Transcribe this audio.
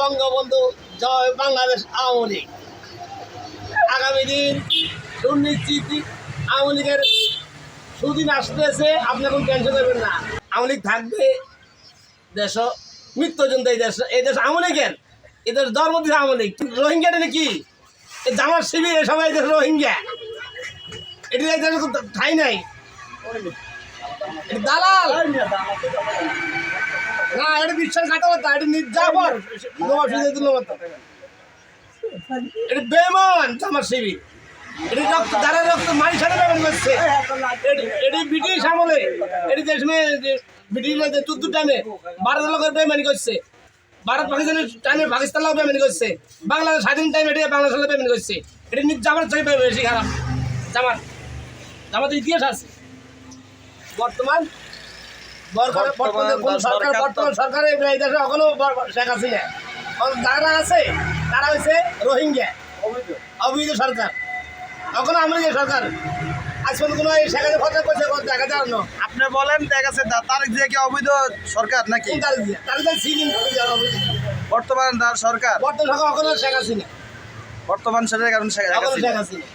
বঙ্গবন্ধু, জয় বাংলাদেশ আওয়ামী লীগ। আগামী দিন সুনিশ্চিত আওয়ামী লীগের সুদিন আসতেছে, আপনি এখন টেনশন করবেন না। আওয়ামী লীগ থাকবে, দেশ মৃত্যু পর্যন্ত এই দেশ আওয়ামী লীগের, এদের ধর্ম দিচ্ছে আওয়ামী লীগ। রোহিঙ্গাটা নাকি জামার শিবির, সবাই দেশ রোহিঙ্গা, এটি এই দেশে ঠাই নাই, দালাল না, এটা বিশ্বাসঘাতকতা, এটা নির্যাতন, এটা বেমান জামার শিবির, এটি রক্ত যারা রক্ত মারি সাথে ব্যবহার করছে, এটি ব্রিটিশ আমলে, এটি দেশ ব্রিটিশ 14 টাইমে ভারতের লোকের বেমানি করছে, ভারত পাকিস্তানের টাইমে পাকিস্তান লোক বেমানি করছে, বাংলাদেশ স্বাধীন টাইমে এটা বাংলাদেশ লোক বেমানি করছে। এটি জামার থেকে বেশি খারাপ। জামাতের ইতিহাস আছে। বর্তমান সরকার এই দেশে এখনো শেখ হাসিনা, যারা আছে তারা হচ্ছে রোহিঙ্গা, অবৈধ সরকার, এখনো আমরা যে সরকার আজ পর্যন্ত কোনো শেখ হাসিনা কথা করছে দেখা যায় না। আপনি বলেন দেখা গেছে তারিখ দিয়ে কি অবৈধ সরকার নাকি বর্তমান সরকার এখনো শেখ হাসিনা, বর্তমান সরকার কারণ শেখ এখনো শেখ হাসিনা হাসিনা।